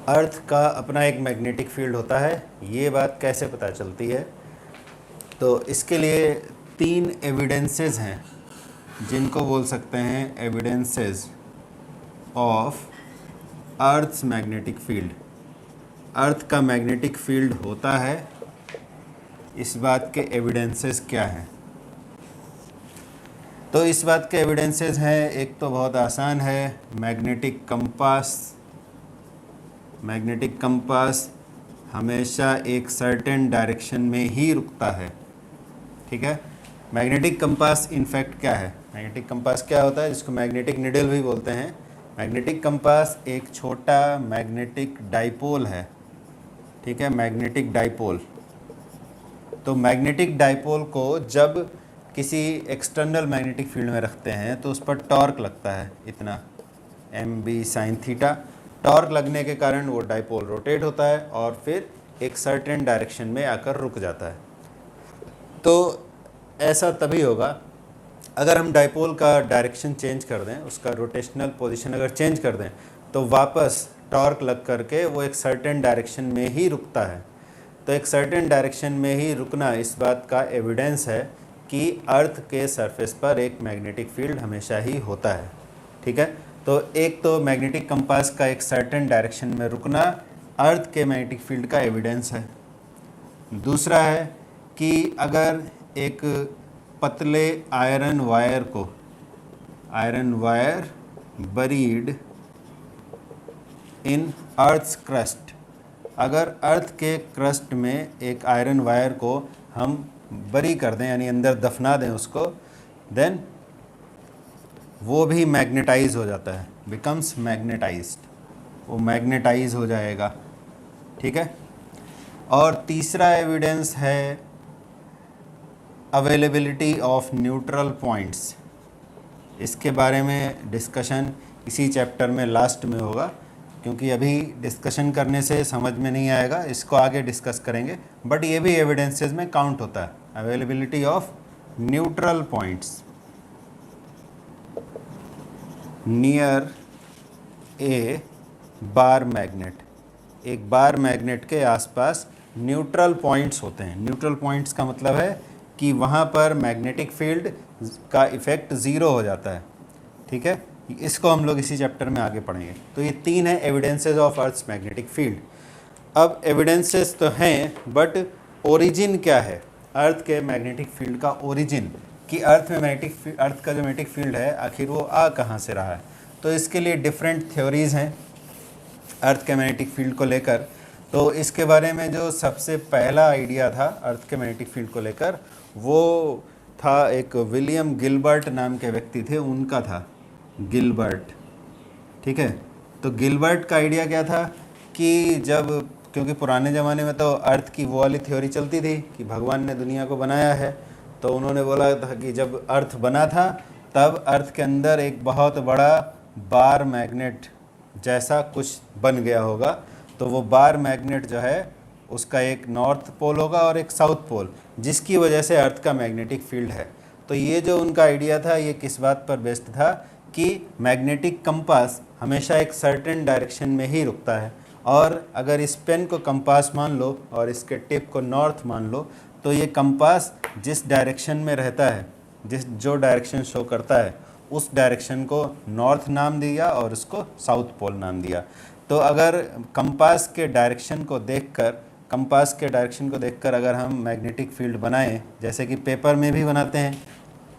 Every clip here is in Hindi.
अर्थ का अपना एक मैग्नेटिक फील्ड होता है। ये बात कैसे पता चलती है? तो इसके लिए 3 एविडेंसेस हैं जिनको बोल सकते हैं evidences of earth's magnetic field. Earth का मैग्नेटिक फील्ड होता है, इस बात के एविडेंसेस क्या हैं? तो इस बात के एविडेंसेस हैं, एक तो बहुत आसान है, मैग्नेटिक कंपास। मैग्नेटिक कंपास हमेशा एक सर्टेन डायरेक्शन में ही रुकता है। ठीक है, मैग्नेटिक कंपास इनफैक्ट क्या है? मैग्नेटिक कंपास क्या होता है, जिसको मैग्नेटिक निडल भी बोलते हैं। मैग्नेटिक कंपास एक छोटा मैग्नेटिक डाइपोल है। ठीक है, मैग्नेटिक डाइपोल। तो मैग्नेटिक डाइपोल को जब किसी एक्सटर्नल मैग्नेटिक फील्ड में रखते हैं तो उस पर टॉर्क लगता है, इतना mb sin थीटा। टॉर्क लगने के कारण वो डाइपोल रोटेट होता है और फिर एक सर्टेन डायरेक्शन में आकर रुक जाता है। तो ऐसा तभी होगा अगर हम डाइपोल का डायरेक्शन चेंज कर दें, उसका रोटेशनल पोजीशन अगर चेंज कर दें, तो वापस टॉर्क लग करके वो एक सर्टेन डायरेक्शन में ही रुकता है। तो एक सर्टेन डायरेक्शन में ही रुकना इस बात का एविडेंस है कि अर्थ के सरफेस पर एक मैग्नेटिक फील्ड हमेशा ही होता है। ठीक है, तो एक तो मैग्नेटिक कंपास का एक सर्टेन डायरेक्शन में रुकना अर्थ के मैग्नेटिक फील्ड का एविडेंस है। दूसरा है कि अगर एक पतले iron wire buried in earth's crust, अगर अर्थ के क्रस्ट में एक आयरन वायर को हम बरी कर दें, यानी अंदर दफना दें उसको, देन वो भी मैग्नेटाइज हो जाता है, बिकम्स मैग्नेटाइज्ड, वो मैग्नेटाइज हो जाएगा। ठीक है, और तीसरा एविडेंस है अवेलेबिलिटी ऑफ न्यूट्रल पॉइंट्स। इसके बारे में डिस्कशन इसी चैप्टर में लास्ट में होगा, क्योंकि अभी डिस्कशन करने से समझ में नहीं आएगा, इसको आगे डिस्कस करेंगे। बट ये भी एविडेंसेस में काउंट होता है, availability of neutral points near A bar magnet. एक बार मैग्नेट के आसपास न्यूट्रल पॉइंट्स होते हैं। न्यूट्रल पॉइंट्स का मतलब है कि वहाँ पर मैग्नेटिक फील्ड का इफ़ेक्ट ज़ीरो हो जाता है। ठीक है, इसको हम लोग इसी चैप्टर में आगे पढ़ेंगे। तो ये 3 है evidences of earth's magnetic field. अब एविडेंसेस तो हैं, बट ओरिजिन क्या है अर्थ के मैग्नेटिक फील्ड का? ओरिजिन कि अर्थ का जो मैग्नेटिक फील्ड है आखिर वो आ कहाँ से रहा है। तो इसके लिए डिफरेंट थ्योरीज़ हैं अर्थ के मैग्नेटिक फील्ड को लेकर। तो इसके बारे में जो सबसे पहला आइडिया था अर्थ के मैग्नेटिक फील्ड को लेकर, वो था एक विलियम गिलबर्ट नाम के व्यक्ति थे, उनका था, गिलबर्ट। ठीक है, तो गिलबर्ट का आइडिया क्या था कि जब, क्योंकि पुराने ज़माने में तो अर्थ की वो वाली थ्योरी चलती थी कि भगवान ने दुनिया को बनाया है, तो उन्होंने बोला था कि जब अर्थ बना था तब अर्थ के अंदर एक बहुत बड़ा बार मैग्नेट जैसा कुछ बन गया होगा। तो वो बार मैग्नेट जो है उसका एक नॉर्थ पोल होगा और एक साउथ पोल, जिसकी वजह से अर्थ का मैग्नेटिक फील्ड है। तो ये जो उनका आइडिया था ये किस बात पर बेस्ड था कि मैग्नेटिक कंपास हमेशा एक सर्टेन डायरेक्शन में ही रुकता है, और अगर इस पेन को कंपास मान लो और इसके टिप को नॉर्थ मान लो, तो ये कंपास जिस डायरेक्शन में रहता है, जो डायरेक्शन शो करता है, उस डायरेक्शन को नॉर्थ नाम दिया और उसको साउथ पोल नाम दिया। तो अगर कंपास के डायरेक्शन को देखकर अगर हम मैग्नेटिक फील्ड बनाएं, जैसे कि पेपर में भी बनाते हैं,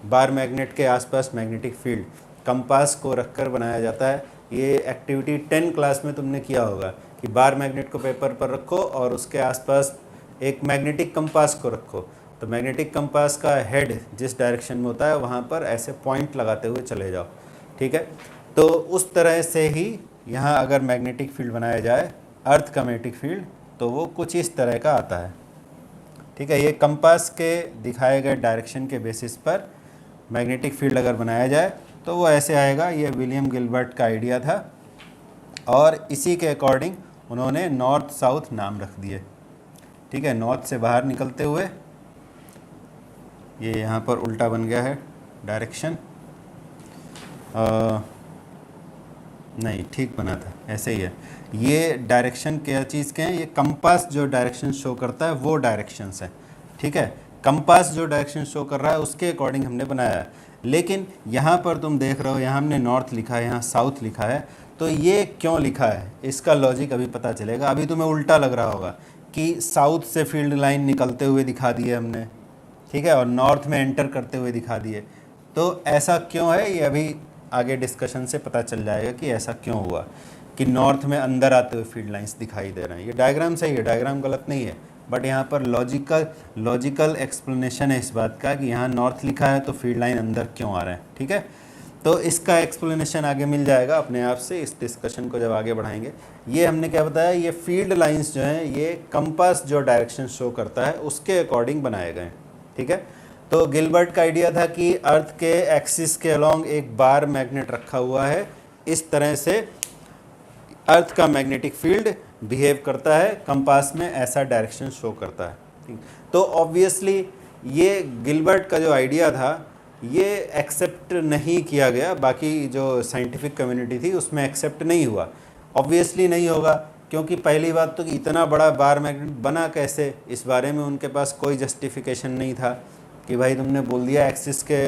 बार मैग्नेट के आसपास मैग्नेटिक फील्ड कंपास को रखकर बनाया जाता है। ये एक्टिविटी 10 क्लास में तुमने किया होगा कि बार मैग्नेट को पेपर पर रखो और उसके आसपास एक मैग्नेटिक कंपास को रखो। तो मैग्नेटिक कंपास का हेड जिस डायरेक्शन में होता है वहाँ पर ऐसे पॉइंट लगाते हुए चले जाओ। ठीक है, तो उस तरह से ही यहाँ अगर मैग्नेटिक फील्ड बनाया जाए, अर्थ का मैग्नेटिक फील्ड, तो वो कुछ इस तरह का आता है। ठीक है, ये कंपास के दिखाए गए डायरेक्शन के बेसिस पर मैग्नेटिक फील्ड अगर बनाया जाए तो वो ऐसे आएगा। ये विलियम गिलबर्ट का आइडिया था और इसी के अकॉर्डिंग उन्होंने नॉर्थ साउथ नाम रख दिए। ठीक है, नॉर्थ से बाहर निकलते हुए ये यहाँ पर उल्टा बन गया है डायरेक्शन, नहीं, ठीक बना था, ऐसे ही है। ये डायरेक्शन क्या चीज़ के हैं, ये कंपास जो डायरेक्शन शो करता है वो डायरेक्शंस है, ठीक है। कंपास जो डायरेक्शन शो कर रहा है उसके अकॉर्डिंग हमने बनाया है। लेकिन यहाँ पर तुम देख रहे हो, यहाँ हमने नॉर्थ लिखा है, यहाँ साउथ लिखा है, तो ये क्यों लिखा है इसका लॉजिक अभी पता चलेगा। अभी तुम्हें उल्टा लग रहा होगा कि साउथ से फील्ड लाइन निकलते हुए दिखा दिए हमने, ठीक है, और नॉर्थ में एंटर करते हुए दिखा दिए। तो ऐसा क्यों है, ये अभी आगे डिस्कशन से पता चल जाएगा कि ऐसा क्यों हुआ कि नॉर्थ में अंदर आते हुए फील्ड लाइंस दिखाई दे रहे हैं। ये डायग्राम सही है, डायग्राम गलत नहीं है, बट यहाँ पर लॉजिकल एक्सप्लेनेशन है इस बात का कि यहाँ नॉर्थ लिखा है तो फील्ड लाइन अंदर क्यों आ रहे हैं, ठीक है। तो इसका एक्सप्लेनेशन आगे मिल जाएगा अपने आप से, इस डिस्कशन को जब आगे बढ़ाएंगे। ये हमने क्या बताया, ये फील्ड लाइंस जो हैं ये कंपास जो डायरेक्शन शो करता है उसके अकॉर्डिंग बनाए गए, ठीक है। तो गिलबर्ट का आइडिया था कि अर्थ के एक्सिस के अलोंग एक बार मैग्नेट रखा हुआ है, इस तरह से अर्थ का मैग्नेटिक फील्ड बिहेव करता है, कंपास में ऐसा डायरेक्शन शो करता है। तो ऑब्वियसली ये गिलबर्ट का जो आइडिया था ये एक्सेप्ट नहीं किया गया, बाकी जो साइंटिफिक कम्युनिटी थी उसमें एक्सेप्ट नहीं हुआ। ऑब्वियसली नहीं होगा, क्योंकि पहली बात तो कि इतना बड़ा बार मैग्नेट बना कैसे, इस बारे में उनके पास कोई जस्टिफिकेशन नहीं था कि भाई तुमने बोल दिया एक्सिस के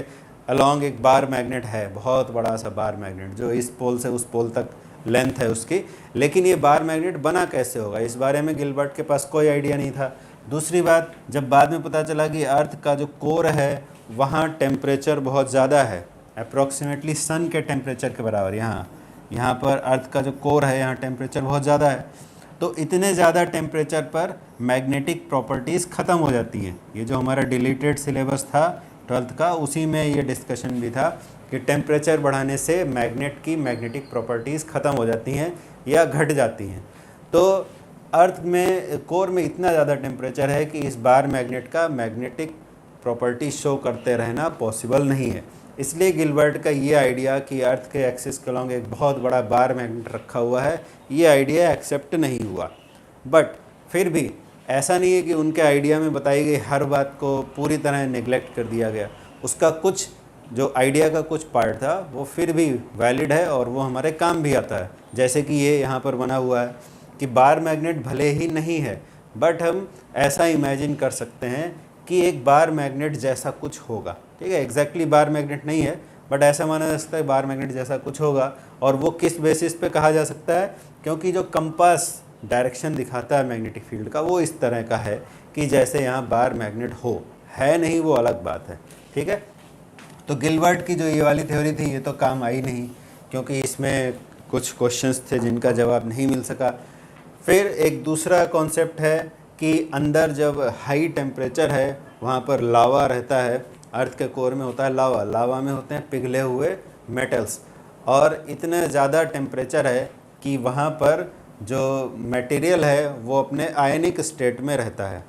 अलोंग एक बार मैग्नेट है, बहुत बड़ा सा बार मैग्नेट जो इस पोल से उस पोल तक लेंथ है उसकी, लेकिन ये बार मैग्नेट बना कैसे होगा, इस बारे में गिलबर्ट के पास कोई आइडिया नहीं था। दूसरी बात, जब बाद में पता चला कि अर्थ का जो कोर है वहाँ टेम्परेचर बहुत ज़्यादा है, अप्रॉक्सीमेटली सन के टेम्परेचर के बराबर, यहाँ पर अर्थ का जो कोर है यहाँ टेम्परेचर बहुत ज़्यादा है। तो इतने ज़्यादा टेम्परेचर पर मैग्नेटिक प्रॉपर्टीज़ ख़त्म हो जाती हैं। ये जो हमारा डिलीटेड सिलेबस था 12th का, उसी में ये डिस्कशन भी था कि टेम्परेचर बढ़ाने से मैग्नेट की मैग्नेटिक प्रॉपर्टीज़ ख़त्म हो जाती हैं या घट जाती हैं। तो अर्थ में कोर में इतना ज़्यादा टेम्परेचर है कि इस बार मैग्नेट का मैग्नेटिक प्रॉपर्टी शो करते रहना पॉसिबल नहीं है। इसलिए गिलबर्ट का ये आइडिया कि अर्थ के एक्सिस के अलोंग एक बहुत बड़ा बार मैग्नेट रखा हुआ है, ये आइडिया एक्सेप्ट नहीं हुआ। बट फिर भी ऐसा नहीं है कि उनके आइडिया में बताई गई हर बात को पूरी तरह नेग्लेक्ट कर दिया गया। उसका कुछ जो आइडिया का कुछ पार्ट था वो फिर भी वैलिड है और वो हमारे काम भी आता है। जैसे कि ये यहाँ पर बना हुआ है कि बार मैग्नेट भले ही नहीं है, बट हम ऐसा इमेजिन कर सकते हैं कि एक बार मैग्नेट जैसा कुछ होगा, ठीक है। एग्जैक्टली बार मैग्नेट नहीं है, बट ऐसा माना जा सकता है बार मैग्नेट जैसा कुछ होगा। और वो किस बेसिस पे कहा जा सकता है, क्योंकि जो कंपास डायरेक्शन दिखाता है मैग्नेटिक फील्ड का वो इस तरह का है कि जैसे यहाँ बार मैग्नेट हो, है नहीं वो अलग बात है, ठीक है। तो गिलबर्ट की जो ये वाली थ्योरी थी ये तो काम आई नहीं, क्योंकि इसमें कुछ क्वेश्चंस थे जिनका जवाब नहीं मिल सका। फिर एक दूसरा कॉन्सेप्ट है कि अंदर जब हाई टेम्परेचर है वहाँ पर लावा रहता है, अर्थ के कोर में होता है लावा, लावा में होते हैं पिघले हुए मेटल्स, और इतने ज़्यादा टेम्परेचर है कि वहाँ पर जो मटेरियल है वो अपने आयनिक स्टेट में रहता है।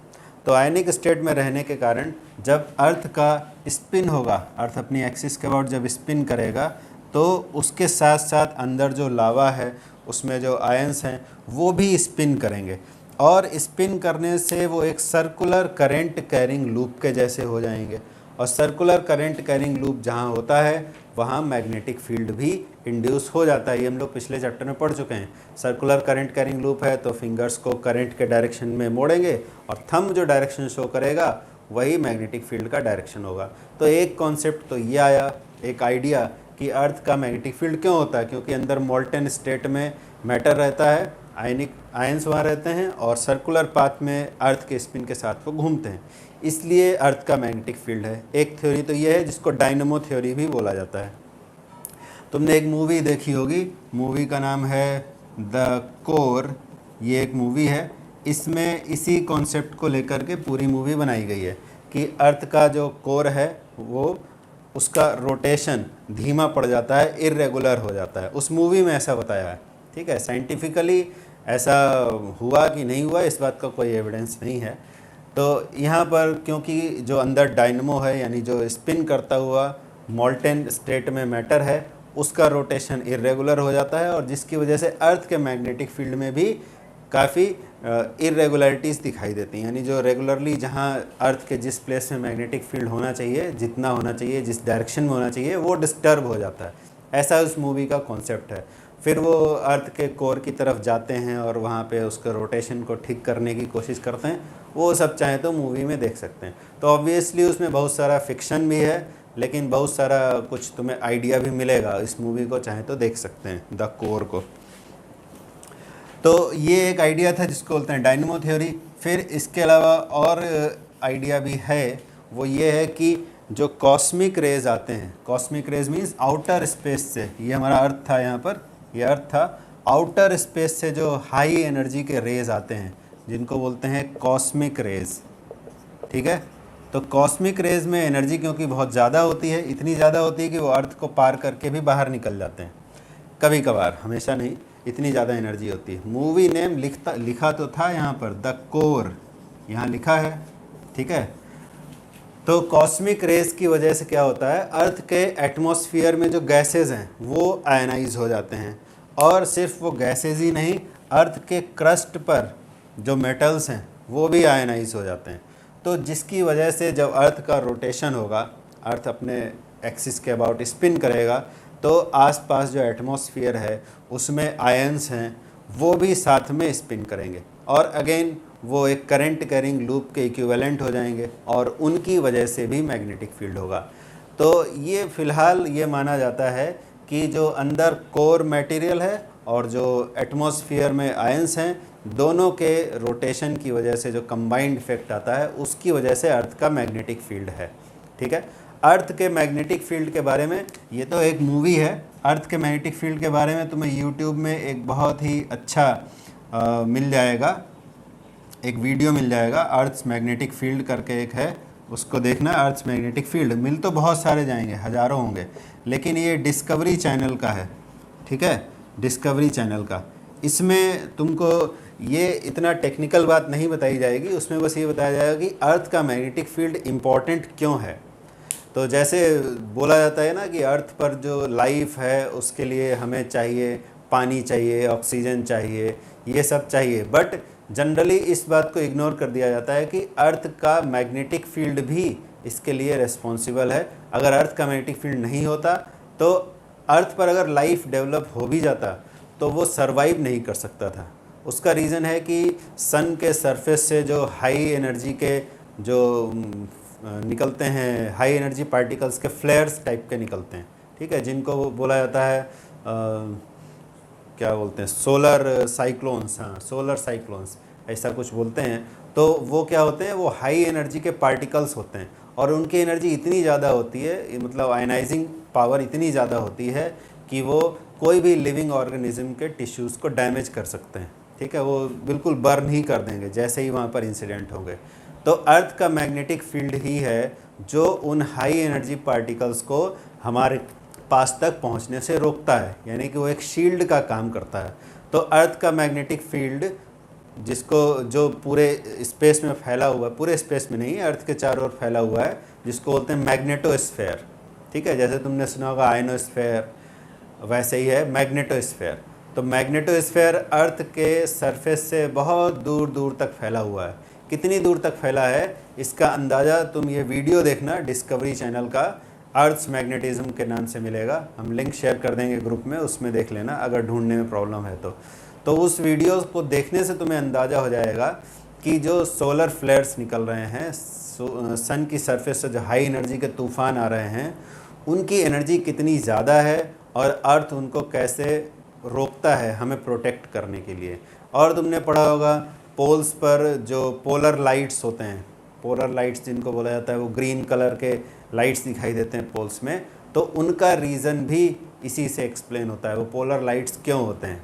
तो आयनिक स्टेट में रहने के कारण जब अर्थ का स्पिन होगा, अर्थ अपनी एक्सिस के अबाउट जब स्पिन करेगा, तो उसके साथ साथ अंदर जो लावा है उसमें जो आयंस हैं वो भी स्पिन करेंगे, और स्पिन करने से वो एक सर्कुलर करंट कैरिंग लूप के जैसे हो जाएंगे। और सर्कुलर करंट कैरिंग लूप जहाँ होता है वहाँ मैग्नेटिक फील्ड भी इंड्यूस हो जाता है। ये हम लोग पिछले चैप्टर में पढ़ चुके हैं। सर्कुलर करंट कैरिंग लूप है तो फिंगर्स को करंट के डायरेक्शन में मोड़ेंगे और थंब जो डायरेक्शन शो करेगा वही मैग्नेटिक फील्ड का डायरेक्शन होगा। तो एक कॉन्सेप्ट तो ये आया, एक आइडिया कि अर्थ का मैग्नेटिक फील्ड क्यों होता है, क्योंकि अंदर मोल्टन स्टेट में मैटर रहता है, आयंस वहाँ रहते हैं और सर्कुलर पाथ में अर्थ के स्पिन के साथ वो घूमते हैं, इसलिए अर्थ का मैग्नेटिक फील्ड है। एक थ्योरी तो ये है जिसको डायनमो थ्योरी भी बोला जाता है। तुमने एक मूवी देखी होगी, मूवी का नाम है द कोर, ये एक मूवी है, इसमें इसी कॉन्सेप्ट को लेकर के पूरी मूवी बनाई गई है कि अर्थ का जो कोर है वो उसका रोटेशन धीमा पड़ जाता है, इर्रेगुलर हो जाता है। उस मूवी में ऐसा बताया है, ठीक है। साइंटिफिकली ऐसा हुआ कि नहीं हुआ इस बात का कोई एविडेंस नहीं है। तो यहाँ पर क्योंकि जो अंदर डायनमो है यानी जो स्पिन करता हुआ मोल्टेन स्टेट में मैटर है उसका रोटेशन इरेगुलर हो जाता है, और जिसकी वजह से अर्थ के मैग्नेटिक फील्ड में भी काफ़ी इरेगुलरिटीज़ दिखाई देती हैं। यानी जो रेगुलरली जहाँ अर्थ के जिस प्लेस में मैग्नेटिक फील्ड होना चाहिए, जितना होना चाहिए, जिस डायरेक्शन में होना चाहिए, वो डिस्टर्ब हो जाता है। ऐसा उस मूवी का कॉन्सेप्ट है। फिर वो अर्थ के कोर की तरफ जाते हैं और वहाँ पे उसके रोटेशन को ठीक करने की कोशिश करते हैं। वो सब चाहे तो मूवी में देख सकते हैं। तो ऑब्वियसली उसमें बहुत सारा फिक्शन भी है, लेकिन बहुत सारा कुछ तुम्हें आइडिया भी मिलेगा। इस मूवी को चाहे तो देख सकते हैं, द कोर को। तो ये एक आइडिया था जिसको बोलते हैं डायनेमो थ्योरी। फिर इसके अलावा और आइडिया भी है, वो ये है कि जो कॉस्मिक रेज आते हैं, cosmic rays means outer space से, ये हमारा अर्थ था, यहाँ पर ये अर्थ था, आउटर स्पेस से जो हाई एनर्जी के रेज आते हैं जिनको बोलते हैं कॉस्मिक रेज। ठीक है, तो कॉस्मिक रेज में एनर्जी क्योंकि बहुत ज़्यादा होती है, इतनी ज़्यादा होती है कि वो अर्थ को पार करके भी बाहर निकल जाते हैं कभी कभार, हमेशा नहीं, इतनी ज़्यादा एनर्जी होती है। मूवी नेम लिखा तो था यहाँ पर द कोर, यहाँ लिखा है। ठीक है, तो कॉस्मिक रेज की वजह से क्या होता है, अर्थ के एटमॉस्फेयर में जो गैसेज हैं वो आयनाइज हो जाते हैं। और सिर्फ वो गैसेज ही नहीं, अर्थ के क्रस्ट पर जो मेटल्स हैं वो भी आयनाइज हो जाते हैं। तो जिसकी वजह से जब अर्थ का रोटेशन होगा, अर्थ अपने एक्सिस के अबाउट स्पिन करेगा, तो आसपास जो एटमॉस्फेयर है उसमें आयंस हैं वो भी साथ में स्पिन करेंगे और अगेन वो एक करंट कैरिंग लूप के इक्विवेलेंट हो जाएंगे और उनकी वजह से भी मैग्नेटिक फील्ड होगा। तो ये फ़िलहाल ये माना जाता है कि जो अंदर कोर मटेरियल है और जो एटमॉस्फेयर में आयंस हैं, दोनों के रोटेशन की वजह से जो कंबाइंड इफेक्ट आता है उसकी वजह से अर्थ का मैग्नेटिक फील्ड है। ठीक है, अर्थ के मैग्नेटिक फील्ड के बारे में, ये तो एक मूवी है, अर्थ के मैग्नेटिक फील्ड के बारे में तुम्हें यूट्यूब में एक बहुत ही अच्छा मिल जाएगा, एक वीडियो मिल जाएगा, अर्थ्स मैग्नेटिक फील्ड करके एक है, उसको देखना। अर्थ्स मैग्नेटिक फील्ड मिल तो बहुत सारे जाएंगे, हज़ारों होंगे, लेकिन ये डिस्कवरी चैनल का है। ठीक है, डिस्कवरी चैनल का, इसमें तुमको ये इतना टेक्निकल बात नहीं बताई जाएगी, उसमें बस ये बताया जाएगा कि अर्थ का मैग्नेटिक फील्ड इम्पॉर्टेंट क्यों है। तो जैसे बोला जाता है ना कि अर्थ पर जो लाइफ है उसके लिए हमें चाहिए पानी चाहिए, ऑक्सीजन चाहिए, ये सब चाहिए, बट जनरली इस बात को इग्नोर कर दिया जाता है कि अर्थ का मैग्नेटिक फील्ड भी इसके लिए रिस्पॉन्सिबल है। अगर अर्थ का मैग्नेटिक फील्ड नहीं होता तो अर्थ पर अगर लाइफ डेवलप हो भी जाता तो वो सरवाइव नहीं कर सकता था। उसका रीज़न है कि सन के सरफेस से जो हाई एनर्जी के जो निकलते हैं, हाई एनर्जी पार्टिकल्स के फ्लेयर्स टाइप के निकलते हैं। ठीक है, जिनको बोला जाता है क्या बोलते हैं, सोलर साइक्लोन्स, हाँ सोलर साइक्लोन्स ऐसा कुछ बोलते हैं। तो वो क्या होते हैं, वो हाई एनर्जी के पार्टिकल्स होते हैं और उनकी एनर्जी इतनी ज़्यादा होती है, मतलब आयनाइजिंग पावर इतनी ज़्यादा होती है कि वो कोई भी लिविंग ऑर्गेनिज्म के टिश्यूज़ को डैमेज कर सकते हैं। ठीक है, वो बिल्कुल बर्न ही कर देंगे जैसे ही वहाँ पर इंसिडेंट होंगे। तो अर्थ का मैग्नेटिक फील्ड ही है जो उन हाई एनर्जी पार्टिकल्स को हमारे पास तक पहुंचने से रोकता है, यानी कि वो एक शील्ड का काम करता है। तो अर्थ का मैग्नेटिक फील्ड, जिसको जो पूरे स्पेस में फैला हुआ है, पूरे स्पेस में नहीं, अर्थ के चारों ओर फैला हुआ है, जिसको बोलते हैं मैग्नेटोस्फेयर। ठीक है, जैसे तुमने सुना होगा आयनोस्फेयर, वैसे ही है मैग्नेटोस्फेयर। तो मैग्नेटोस्फेयर अर्थ के सरफेस से बहुत दूर दूर तक फैला हुआ है। कितनी दूर तक फैला है इसका अंदाज़ा तुम ये वीडियो देखना, डिस्कवरी चैनल का अर्थ्स मैग्नेटिज्म के नाम से मिलेगा, हम लिंक शेयर कर देंगे ग्रुप में, उसमें देख लेना अगर ढूंढने में प्रॉब्लम है तो उस वीडियो को देखने से तुम्हें अंदाज़ा हो जाएगा कि जो सोलर फ्लेयर्स निकल रहे हैं, सन की सरफेस से जो हाई एनर्जी के तूफ़ान आ रहे हैं, उनकी एनर्जी कितनी ज़्यादा है और अर्थ उनको कैसे रोकता है हमें प्रोटेक्ट करने के लिए। और तुमने पढ़ा होगा पोल्स पर जो पोलर लाइट्स होते हैं, पोलर लाइट्स जिनको बोला जाता है, वो ग्रीन कलर के लाइट्स दिखाई देते हैं पोल्स में, तो उनका रीज़न भी इसी से एक्सप्लेन होता है, वो पोलर लाइट्स क्यों होते हैं।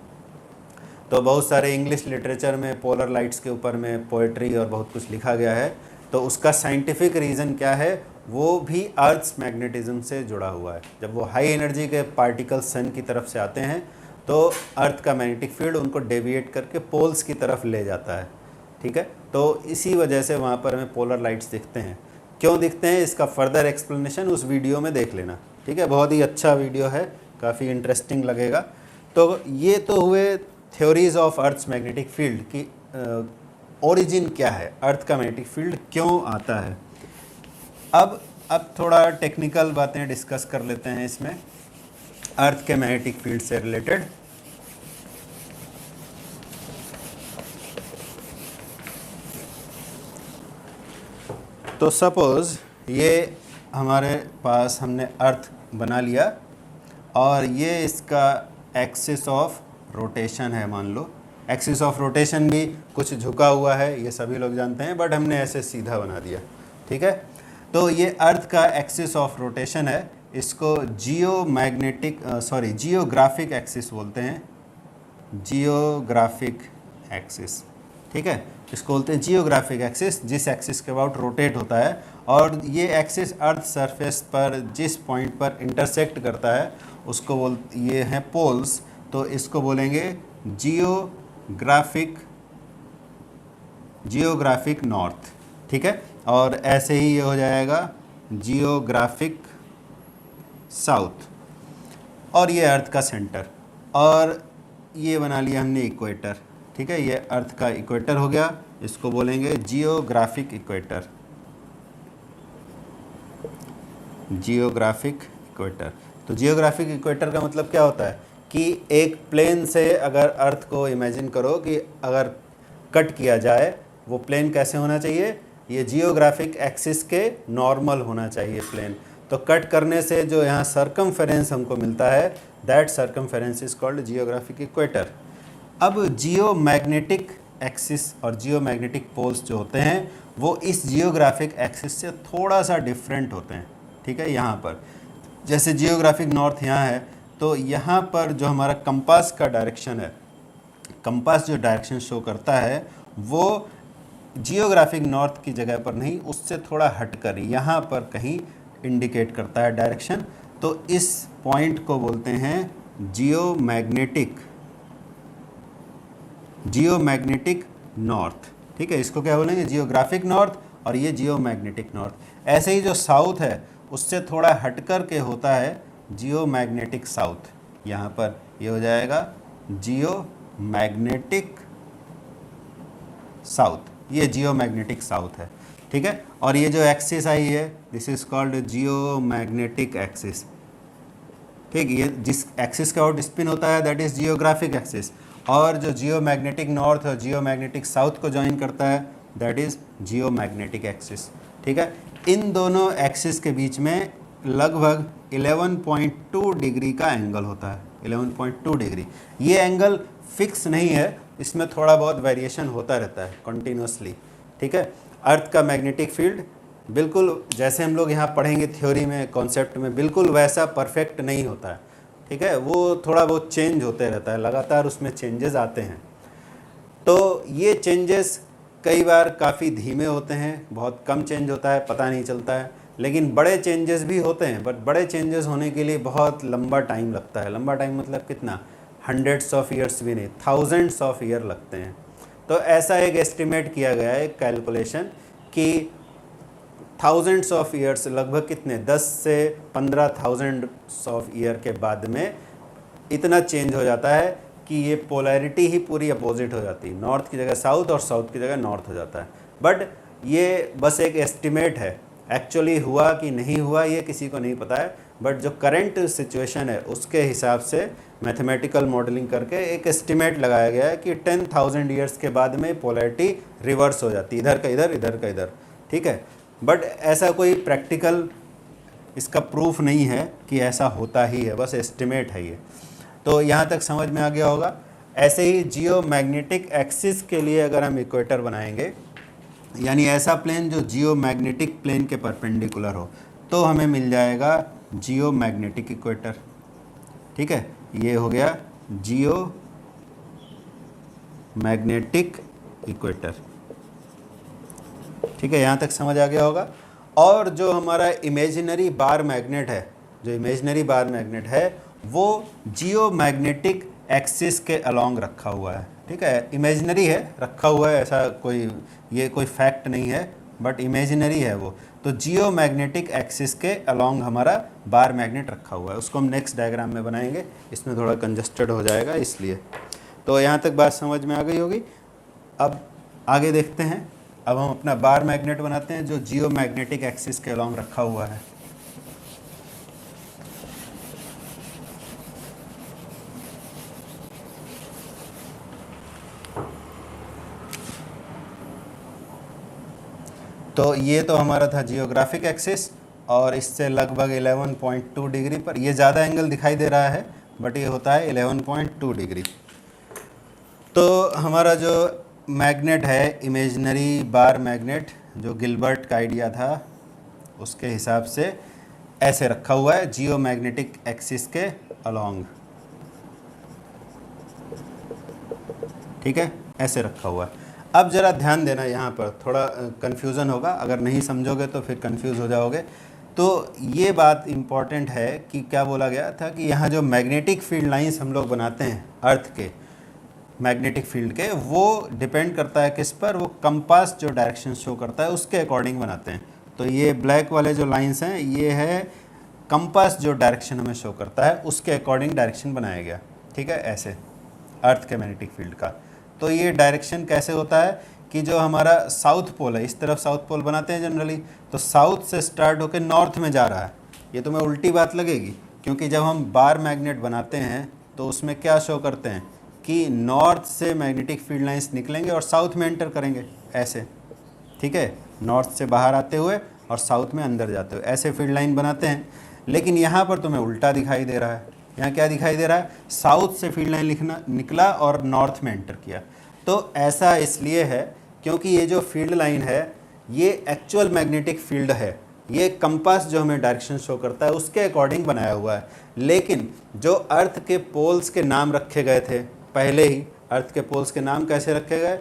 तो बहुत सारे इंग्लिश लिटरेचर में पोलर लाइट्स के ऊपर में पोएट्री और बहुत कुछ लिखा गया है। तो उसका साइंटिफिक रीज़न क्या है, वो भी अर्थ्स मैग्नेटिज्म से जुड़ा हुआ है। जब वो हाई एनर्जी के पार्टिकल्स सन की तरफ से आते हैं तो अर्थ का मैग्नेटिक फील्ड उनको डेविएट करके पोल्स की तरफ ले जाता है। ठीक है, तो इसी वजह से वहाँ पर हमें पोलर लाइट्स दिखते हैं। क्यों दिखते हैं इसका फर्दर एक्सप्लेनेशन उस वीडियो में देख लेना। ठीक है, बहुत ही अच्छा वीडियो है, काफ़ी इंटरेस्टिंग लगेगा। तो ये तो हुए theories of earth's magnetic field की ओरिजिन क्या है, अर्थ का मैग्नेटिक फील्ड क्यों आता है। अब थोड़ा टेक्निकल बातें डिस्कस कर लेते हैं इसमें अर्थ के मैग्नेटिक फील्ड से रिलेटेड। तो सपोज़ ये हमारे पास हमने अर्थ बना लिया और ये इसका एक्सिस ऑफ रोटेशन है, मान लो। एक्सिस ऑफ रोटेशन भी कुछ झुका हुआ है, ये सभी लोग जानते हैं, बट हमने ऐसे सीधा बना दिया, ठीक है। तो ये अर्थ का एक्सिस ऑफ रोटेशन है, इसको जियोग्राफिक एक्सिस बोलते हैं, जियोग्राफिक एक्सिस, ठीक है। इसको बोलते हैं जियोग्राफिक एक्सिस, जिस एक्सिस के अबाउट रोटेट होता है। और ये एक्सिस अर्थ सरफेस पर जिस पॉइंट पर इंटरसेक्ट करता है उसको ये हैं पोल्स, तो इसको बोलेंगे जियोग्राफिक नॉर्थ, ठीक है। और ऐसे ही ये हो जाएगा जियोग्राफिक साउथ, और ये अर्थ का सेंटर, और ये बना लिया हमने इक्वेटर, ठीक है। ये अर्थ का इक्वेटर हो गया, इसको बोलेंगे जियोग्राफिक इक्वेटर, जियोग्राफिक इक्वेटर। तो जियोग्राफिक इक्वेटर का मतलब क्या होता है कि एक प्लेन से अगर अर्थ को इमेजिन करो कि अगर कट किया जाए, वो प्लेन कैसे होना चाहिए, ये जियोग्राफिक एक्सिस के नॉर्मल होना चाहिए प्लेन। तो कट करने से जो यहाँ सर्कमफेरेंस हमको मिलता है, that circumference is called geographic equator. अब जियोमैग्नेटिक एक्सिस और जियोमैग्नेटिक पोल्स जो होते हैं वो इस जियोग्राफिक एक्सिस से थोड़ा सा डिफरेंट होते हैं, ठीक है। यहाँ पर जैसे जियोग्राफिक नॉर्थ यहाँ है, तो यहाँ पर जो हमारा कंपास का डायरेक्शन है, कंपास जो डायरेक्शन शो करता है वो जियोग्राफिक नॉर्थ की जगह पर नहीं, उससे थोड़ा हटकर यहाँ पर कहीं इंडिकेट करता है डायरेक्शन। तो इस पॉइंट को बोलते हैं जियोमैग्नेटिक नॉर्थ, ठीक है। इसको क्या बोलेंगे, जियोग्राफिक नॉर्थ, और ये जियोमैग्नेटिक नॉर्थ। ऐसे ही जो साउथ है उससे थोड़ा हटकर के होता है जियोमैग्नेटिक साउथ, यहाँ पर ये हो जाएगा जियोमैग्नेटिक साउथ, ये जियोमैग्नेटिक साउथ है, ठीक है। और ये जो एक्सिस आई है, this is called geomagnetic axis, ठीक। ये जिस एक्सिस का आउट स्पिन होता है दैट इज जियोग्राफिक एक्सिस, और जो जियोमैग्नेटिक नॉर्थ और जियोमैग्नेटिक साउथ को ज्वाइन करता है दैट इज जियोमैग्नेटिक एक्सिस, ठीक है। इन दोनों एक्सिस के बीच में लगभग 11.2 डिग्री का एंगल होता है, 11.2 डिग्री। ये एंगल फिक्स नहीं है, इसमें थोड़ा बहुत वेरिएशन होता रहता है कंटिन्यूसली, ठीक है। अर्थ का मैग्नेटिक फील्ड बिल्कुल जैसे हम लोग यहाँ पढ़ेंगे थ्योरी में, कॉन्सेप्ट में, बिल्कुल वैसा परफेक्ट नहीं होता है, ठीक है। वो थोड़ा बहुत चेंज होते रहता है, लगातार उसमें चेंजेस आते हैं। तो ये चेंजेस कई बार काफ़ी धीमे होते हैं, बहुत कम चेंज होता है, पता नहीं चलता है। लेकिन बड़े चेंजेस भी होते हैं, बट बड़े चेंजेस होने के लिए बहुत लंबा टाइम लगता है। लंबा टाइम मतलब कितना, हंड्रेड्स ऑफ ईयर्स भी नहीं, थाउजेंड्स ऑफ ईयर लगते हैं। तो ऐसा एक एस्टिमेट किया गया है, कैलकुलेशन, कि थाउजेंड्स ऑफ ईयर्स, लगभग कितने, 10 से 15,000 ऑफ ईयर के बाद में इतना चेंज हो जाता है कि ये पोलैरिटी ही पूरी अपोजिट हो जाती है, नॉर्थ की जगह साउथ और साउथ की जगह नॉर्थ हो जाता है। बट ये बस एक एस्टिमेट है, एक्चुअली हुआ कि नहीं हुआ ये किसी को नहीं पता है। बट जो करंट सिचुएशन है उसके हिसाब से मैथमेटिकल मॉडलिंग करके एक एस्टिमेट लगाया गया है कि 10,000 ईयर्स के बाद में पोलैरिटी रिवर्स हो जाती है, इधर का इधर, इधर का इधर, ठीक है। बट ऐसा कोई प्रैक्टिकल इसका प्रूफ नहीं है कि ऐसा होता ही है, बस एस्टिमेट है ये। तो यहाँ तक समझ में आ गया होगा। ऐसे ही जियोमैग्नेटिक एक्सिस के लिए अगर हम इक्वेटर बनाएंगे, यानी ऐसा प्लेन जो जियोमैग्नेटिक प्लेन के परपेंडिकुलर हो, तो हमें मिल जाएगा जियोमैग्नेटिक इक्वेटर, ठीक है। ये हो गया जियोमैग्नेटिक इक्वेटर, ठीक है। यहाँ तक समझ आ गया होगा। और जो हमारा इमेजिनरी बार मैग्नेट है, जो इमेजिनरी बार मैग्नेट है वो जियोमैग्नेटिक एक्सिस के अलोंग रखा हुआ है, ठीक है। इमेजिनरी है, रखा हुआ है, ऐसा कोई ये कोई फैक्ट नहीं है, बट इमेजिनरी है वो। तो जियोमैग्नेटिक एक्सिस के अलोंग हमारा बार मैग्नेट रखा हुआ है, उसको हम नेक्स्ट डायग्राम में बनाएंगे, इसमें थोड़ा कंजस्टेड हो जाएगा इसलिए। तो यहाँ तक बात समझ में आ गई होगी। अब आगे देखते हैं। अब हम अपना बार मैग्नेट बनाते हैं जो जियोमैग्नेटिक एक्सिस के अलोंग रखा हुआ है। तो ये तो हमारा था जियोग्राफिक एक्सिस, और इससे लगभग 11.2 डिग्री पर, ये ज़्यादा एंगल दिखाई दे रहा है बट ये होता है 11.2 डिग्री। तो हमारा जो मैग्नेट है, इमेजिनरी बार मैग्नेट, जो गिलबर्ट का आइडिया था उसके हिसाब से ऐसे रखा हुआ है जियोमैग्नेटिक एक्सिस के अलोंग, ठीक है, ऐसे रखा हुआ है। अब ज़रा ध्यान देना, यहाँ पर थोड़ा कन्फ्यूज़न होगा, अगर नहीं समझोगे तो फिर कंफ्यूज हो जाओगे। तो ये बात इम्पॉर्टेंट है कि क्या बोला गया था कि यहाँ जो मैग्नेटिक फील्ड लाइंस हम लोग बनाते हैं अर्थ के मैग्नेटिक फील्ड के, वो डिपेंड करता है किस पर, वो कंपास जो डायरेक्शन शो करता है उसके अकॉर्डिंग बनाते हैं। तो ये ब्लैक वाले जो लाइंस हैं ये है कंपास जो डायरेक्शन हमें शो करता है उसके अकॉर्डिंग डायरेक्शन बनाया गया, ठीक है, ऐसे अर्थ के मैग्नेटिक फील्ड का। तो ये डायरेक्शन कैसे होता है कि जो हमारा साउथ पोल है, इस तरफ साउथ पोल बनाते हैं जनरली, तो साउथ से स्टार्ट होकर नॉर्थ में जा रहा है। ये तुम्हें उल्टी बात लगेगी, क्योंकि जब हम बार मैग्नेट बनाते हैं तो उसमें क्या शो करते हैं कि नॉर्थ से मैग्नेटिक फील्ड लाइंस निकलेंगे और साउथ में एंटर करेंगे ऐसे, ठीक है, नॉर्थ से बाहर आते हुए और साउथ में अंदर जाते हुए ऐसे फील्ड लाइन बनाते हैं। लेकिन यहाँ पर तुम्हें उल्टा दिखाई दे रहा है। यहाँ क्या दिखाई दे रहा है, साउथ से फील्ड लाइन निकला और नॉर्थ में एंटर किया। तो ऐसा इसलिए है क्योंकि ये जो फील्ड लाइन है ये एक्चुअल मैग्नेटिक फील्ड है, ये कंपास जो हमें डायरेक्शन शो करता है उसके अकॉर्डिंग बनाया हुआ है। लेकिन जो अर्थ के पोल्स के नाम रखे गए थे पहले ही, अर्थ के पोल्स के नाम कैसे रखे गए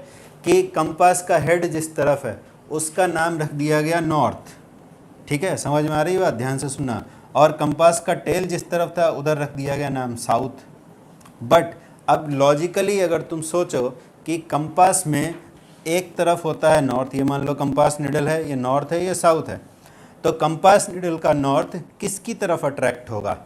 कि कंपास का हेड जिस तरफ है उसका नाम रख दिया गया नॉर्थ, ठीक है, समझ में आ रही बात, ध्यान से सुनना। और कंपास का टेल जिस तरफ था उधर रख दिया गया नाम साउथ। बट अब लॉजिकली अगर तुम सोचो कि कंपास में एक तरफ होता है नॉर्थ, ये मान लो कंपास निडल है, ये नॉर्थ है, ये साउथ है, तो कंपास निडल का नॉर्थ किसकी तरफ अट्रैक्ट होगा?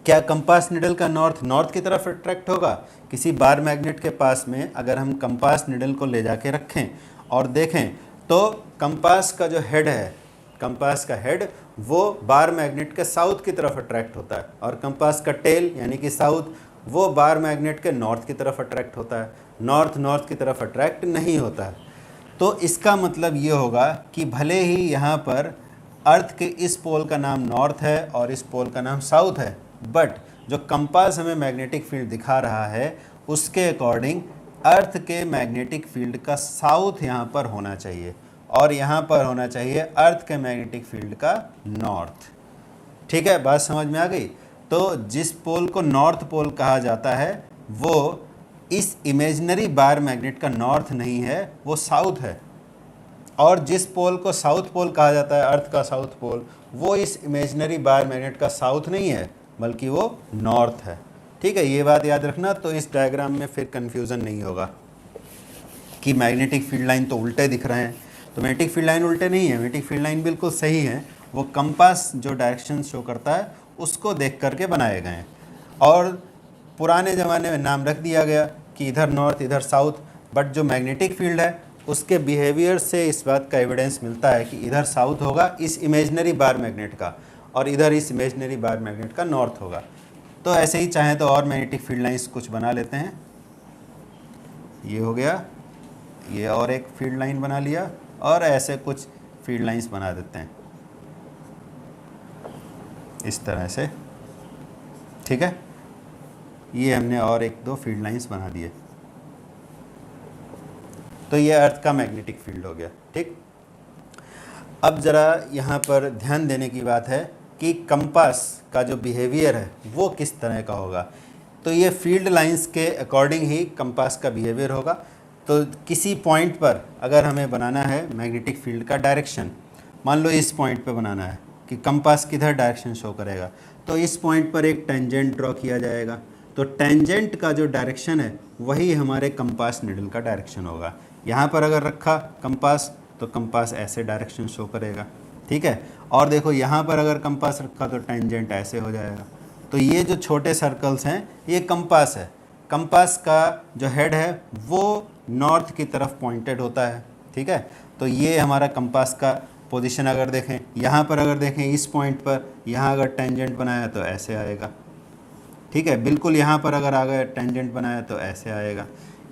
क्या कंपास निडल का नॉर्थ नॉर्थ की तरफ अट्रैक्ट होगा? किसी बार मैग्नेट के पास में अगर हम कंपास निडल को ले जाके रखें और देखें तो कंपास का जो हेड है, कंपास का हेड वो बार मैग्नेट के साउथ की तरफ अट्रैक्ट होता है, और कंपास का टेल यानी कि साउथ वो बार मैग्नेट के नॉर्थ की तरफ अट्रैक्ट होता है, नॉर्थ की तरफ अट्रैक्ट नहीं होता है। तो इसका मतलब ये होगा कि भले ही यहाँ पर अर्थ के इस पोल का नाम नॉर्थ है और इस पोल का नाम साउथ है, बट जो कंपास हमें मैग्नेटिक फील्ड दिखा रहा है उसके अकॉर्डिंग अर्थ के मैग्नेटिक फील्ड का साउथ यहाँ पर होना चाहिए और यहाँ पर होना चाहिए अर्थ के मैग्नेटिक फील्ड का नॉर्थ। ठीक है, बात समझ में आ गई? तो जिस पोल को नॉर्थ पोल कहा जाता है वो इस इमेजिनरी बार मैग्नेट का नॉर्थ नहीं है, वो साउथ है। और जिस पोल को साउथ पोल कहा जाता है, अर्थ का साउथ पोल, वो इस इमेजिनरी बार मैग्नेट का साउथ नहीं है बल्कि वो नॉर्थ है। ठीक है, ये बात याद रखना, तो इस डायग्राम में फिर कन्फ्यूज़न नहीं होगा कि मैग्नेटिक फील्ड लाइन तो उल्टे दिख रहे हैं। तो मैग्नेटिक फील्ड लाइन उल्टे नहीं है, मैग्नेटिक फील्ड लाइन बिल्कुल सही है। वो कंपास जो डायरेक्शन शो करता है उसको देख करके बनाए गए हैं। और पुराने ज़माने में नाम रख दिया गया कि इधर नॉर्थ इधर साउथ, बट जो मैग्नेटिक फील्ड है उसके बिहेवियर से इस बात का एविडेंस मिलता है कि इधर साउथ होगा इस इमेजिनरी बार मैग्नेट का, और इधर इस इमेजिनरी बार मैग्नेट का नॉर्थ होगा। तो ऐसे ही चाहें तो और मैग्नेटिक फील्ड लाइंस कुछ बना लेते हैं। ये हो गया, ये और एक फील्ड लाइन बना लिया, और ऐसे कुछ फील्ड लाइंस बना देते हैं इस तरह से। ठीक है, ये हमने और एक दो फील्ड लाइंस बना दिए। तो ये अर्थ का मैग्नेटिक फील्ड हो गया। ठीक, अब ज़रा यहाँ पर ध्यान देने की बात है कि कंपास का जो बिहेवियर है वो किस तरह का होगा। तो ये फील्ड लाइंस के अकॉर्डिंग ही कंपास का बिहेवियर होगा। तो किसी पॉइंट पर अगर हमें बनाना है मैग्नेटिक फील्ड का डायरेक्शन, मान लो इस पॉइंट पे बनाना है कि कंपास किधर डायरेक्शन शो करेगा, तो इस पॉइंट पर एक टेंजेंट ड्रॉ किया जाएगा। तो टेंजेंट का जो डायरेक्शन है वही हमारे कंपास निडल का डायरेक्शन होगा। यहाँ पर अगर रखा कंपास तो कंपास ऐसे डायरेक्शन शो करेगा। ठीक है, और देखो यहाँ पर अगर कंपास रखा तो टेंजेंट ऐसे हो जाएगा। तो ये जो छोटे सर्कल्स हैं ये कंपास है। कंपास का जो हेड है वो नॉर्थ की तरफ पॉइंटेड होता है। ठीक है, तो ये हमारा कंपास का पोजीशन अगर देखें, यहाँ पर अगर देखें इस पॉइंट पर, यहाँ अगर टेंजेंट बनाया तो ऐसे आएगा। ठीक है। बिल्कुल यहाँ पर अगर आ गए टेंजेंट बनाया तो ऐसे आएगा,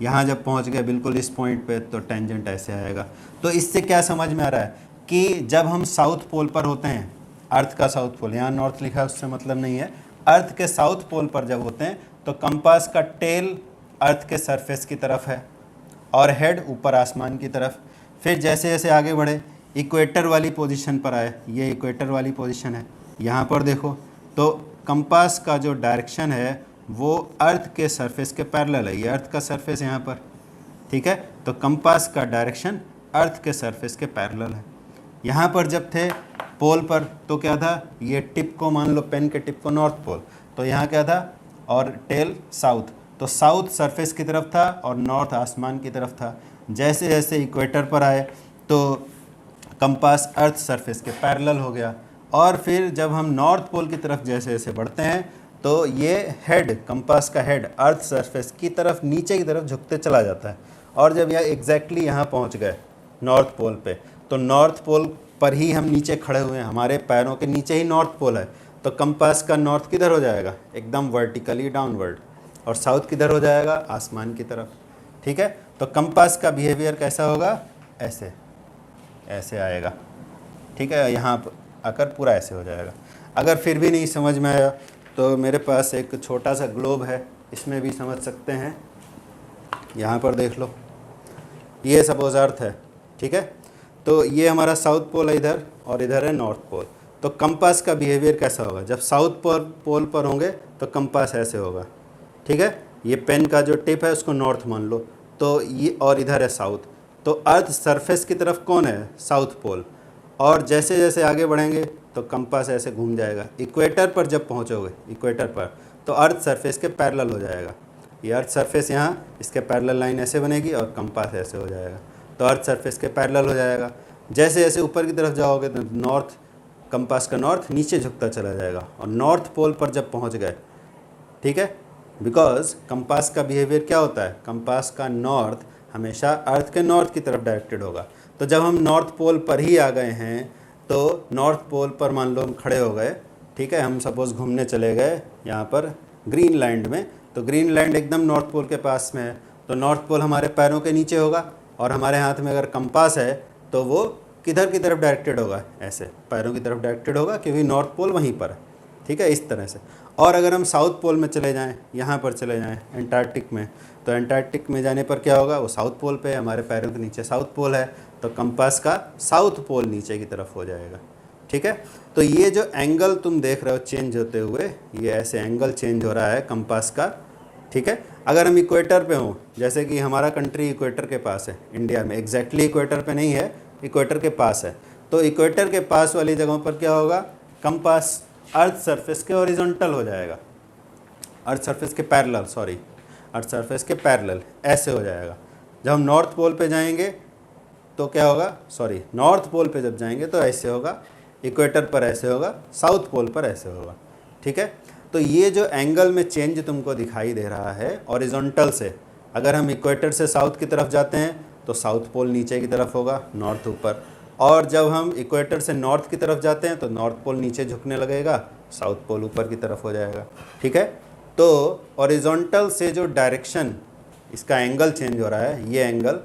यहाँ जब पहुँच गए बिल्कुल इस पॉइंट पे तो टेंजेंट ऐसे आएगा। तो इससे क्या समझ में आ रहा है कि जब हम साउथ पोल पर होते हैं, अर्थ का साउथ पोल, यहाँ नॉर्थ लिखा है उससे मतलब नहीं है, अर्थ के साउथ पोल पर जब होते हैं तो कंपास का टेल अर्थ के सरफेस की तरफ है और हेड ऊपर आसमान की तरफ। फिर जैसे जैसे आगे बढ़े इक्वेटर वाली पोजीशन पर आए, ये इक्वेटर वाली पोजीशन है, यहाँ पर देखो तो कंपास का जो डायरेक्शन है वो अर्थ के सरफेस के पैरेलल है, ये अर्थ का सरफेस यहाँ पर, ठीक है। तो कंपास का डायरेक्शन अर्थ के सरफेस के पैरेलल है। यहाँ पर जब थे पोल पर तो क्या था, ये टिप को मान लो पेन के टिप को नॉर्थ पोल, तो यहाँ क्या था और टेल साउथ, तो साउथ सरफेस की तरफ था और नॉर्थ आसमान की तरफ था। जैसे जैसे इक्वेटर पर आए तो कंपास अर्थ सरफेस के पैरेलल हो गया, और फिर जब हम नॉर्थ पोल की तरफ जैसे जैसे बढ़ते हैं तो ये हेड, कंपास का हेड अर्थ सरफेस की तरफ नीचे की तरफ झुकते चला जाता है। और जब यह एग्जैक्टली यहाँ पहुँच गए नॉर्थ पोल पे, तो नॉर्थ पोल पर ही हम नीचे खड़े हुए हैं, हमारे पैरों के नीचे ही नॉर्थ पोल है, तो कंपास का नॉर्थ किधर हो जाएगा, एकदम वर्टिकली डाउनवर्ड, और साउथ किधर हो जाएगा, आसमान की तरफ, ठीक है। तो कंपास का बिहेवियर कैसा होगा, ऐसे ऐसे आएगा, ठीक है, यहाँ पर आकर पूरा ऐसे हो जाएगा। अगर फिर भी नहीं समझ में आया तो मेरे पास एक छोटा सा ग्लोब है, इसमें भी समझ सकते हैं। यहाँ पर देख लो, ये सपोज अर्थ है, ठीक है, तो ये हमारा साउथ पोल है इधर और इधर है नॉर्थ पोल। तो कंपास का बिहेवियर कैसा होगा, जब साउथ पोल पर होंगे तो कंपास ऐसे होगा, ठीक है। ये पेन का जो टिप है उसको नॉर्थ मान लो, तो ये, और इधर है साउथ, तो अर्थ सरफेस की तरफ कौन है, साउथ पोल। और जैसे जैसे आगे बढ़ेंगे तो कंपास ऐसे घूम जाएगा, इक्वेटर पर जब पहुंचोगे इक्वेटर पर तो अर्थ सरफेस के पैरेलल हो जाएगा, ये अर्थ सरफेस यहाँ इसके पैरेलल लाइन ऐसे बनेगी और कंपास ऐसे हो जाएगा, तो अर्थ सरफेस के पैरेलल हो जाएगा। जैसे जैसे ऊपर की तरफ जाओगे तो नॉर्थ, कंपास का नॉर्थ नीचे झुकता चला जाएगा, और नॉर्थ पोल पर जब पहुँच गए, ठीक है, बिकॉज कंपास का बिहेवियर क्या होता है, कंपास का नॉर्थ हमेशा अर्थ के नॉर्थ की तरफ डायरेक्टेड होगा। तो जब हम नॉर्थ पोल पर ही आ गए हैं तो नॉर्थ पोल पर मान लो हम खड़े हो गए, ठीक है, हम सपोज़ घूमने चले गए यहाँ पर ग्रीनलैंड में, तो ग्रीनलैंड एकदम नॉर्थ पोल के पास में है, तो नॉर्थ पोल हमारे पैरों के नीचे होगा, और हमारे हाथ में अगर कंपास है तो वो किधर की तरफ डायरेक्टेड होगा, ऐसे पैरों की तरफ डायरेक्टेड होगा, क्योंकि नॉर्थ पोल वहीं पर है, ठीक है, इस तरह से। और अगर हम साउथ पोल में चले जाएं, यहाँ पर चले जाएं एंटार्कटिक में, तो एंटार्कटिक में जाने पर क्या होगा, वो साउथ पोल पे, हमारे पैरों के नीचे साउथ पोल है, तो कंपास का साउथ पोल नीचे की तरफ हो जाएगा, ठीक है। तो ये जो एंगल तुम देख रहे हो चेंज होते हुए, ये ऐसे एंगल चेंज हो रहा है कंपास का, ठीक है। अगर हम इक्वेटर पे हों, जैसे कि हमारा कंट्री इक्वेटर के पास है, इंडिया में एग्जैक्टली इक्वेटर पे नहीं है, इक्वेटर के पास है, तो इक्वेटर के पास वाली जगहों पर क्या होगा, कंपास अर्थ सरफेस के हॉरिजॉन्टल हो जाएगा, अर्थ सरफेस के पैरेलल, सॉरी, अर्थ सरफेस के पैरेलल ऐसे हो जाएगा। जब हम नॉर्थ पोल पे जाएंगे तो क्या होगा, सॉरी, नॉर्थ पोल पे जब जाएंगे तो ऐसे होगा, इक्वेटर पर ऐसे होगा, साउथ पोल पर ऐसे होगा, ठीक है। तो ये जो एंगल में चेंज तुमको दिखाई दे रहा है हॉरिजॉन्टल से, अगर हम इक्वेटर से साउथ की तरफ जाते हैं तो साउथ पोल नीचे की तरफ होगा, नॉर्थ ऊपर, और जब हम इक्वेटर से नॉर्थ की तरफ जाते हैं तो नॉर्थ पोल नीचे झुकने लगेगा, साउथ पोल ऊपर की तरफ हो जाएगा, ठीक है। तो हॉरिजॉन्टल से जो डायरेक्शन इसका एंगल चेंज हो रहा है, ये एंगल,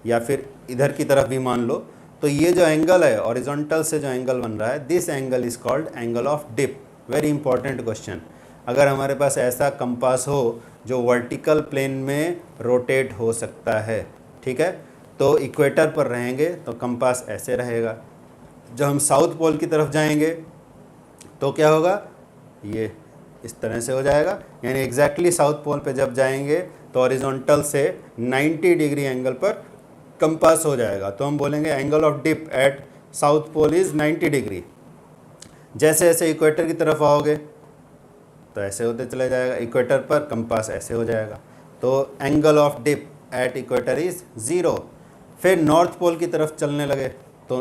या फिर इधर की तरफ भी मान लो, तो ये जो एंगल है हॉरिजॉन्टल से जो एंगल बन रहा है, this angle is called angle of dip. Very important question. अगर हमारे पास ऐसा कंपास हो जो वर्टिकल प्लेन में रोटेट हो सकता है, ठीक है, तो इक्वेटर पर रहेंगे तो कंपास ऐसे रहेगा, जब हम साउथ पोल की तरफ जाएंगे तो क्या होगा, ये इस तरह से हो जाएगा, यानी एग्जैक्टली साउथ पोल पे जब जाएंगे तो हॉरिजॉन्टल से 90 डिग्री एंगल पर कंपास हो जाएगा, तो हम बोलेंगे angle of dip at south pole is 90 degree. जैसे जैसे इक्वेटर की तरफ आओगे तो ऐसे होते चले जाएगा, इक्वेटर पर कंपास ऐसे हो जाएगा, तो angle of dip at equator is 0। फिर नॉर्थ पोल की तरफ चलने लगे तो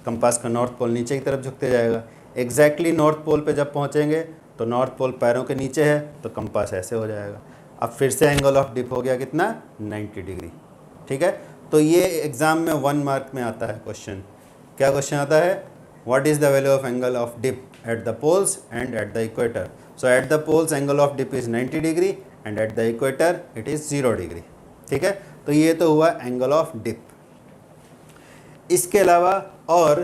कंपास का नॉर्थ पोल नीचे की तरफ झुकते जाएगा, एग्जैक्टली नॉर्थ पोल पे जब पहुंचेंगे तो नॉर्थ पोल पैरों के नीचे है तो कंपास ऐसे हो जाएगा। अब फिर से एंगल ऑफ डिप हो गया कितना, 90 डिग्री, ठीक है। तो ये एग्ज़ाम में 1 मार्क में आता है क्वेश्चन। क्या क्वेश्चन आता है, what is the value of angle of dip at the poles and at the equator. So at the poles angle of dip is 90 degree and at the equator it is 0 degree. ठीक है, तो ये तो हुआ एंगल ऑफ डिप। इसके अलावा और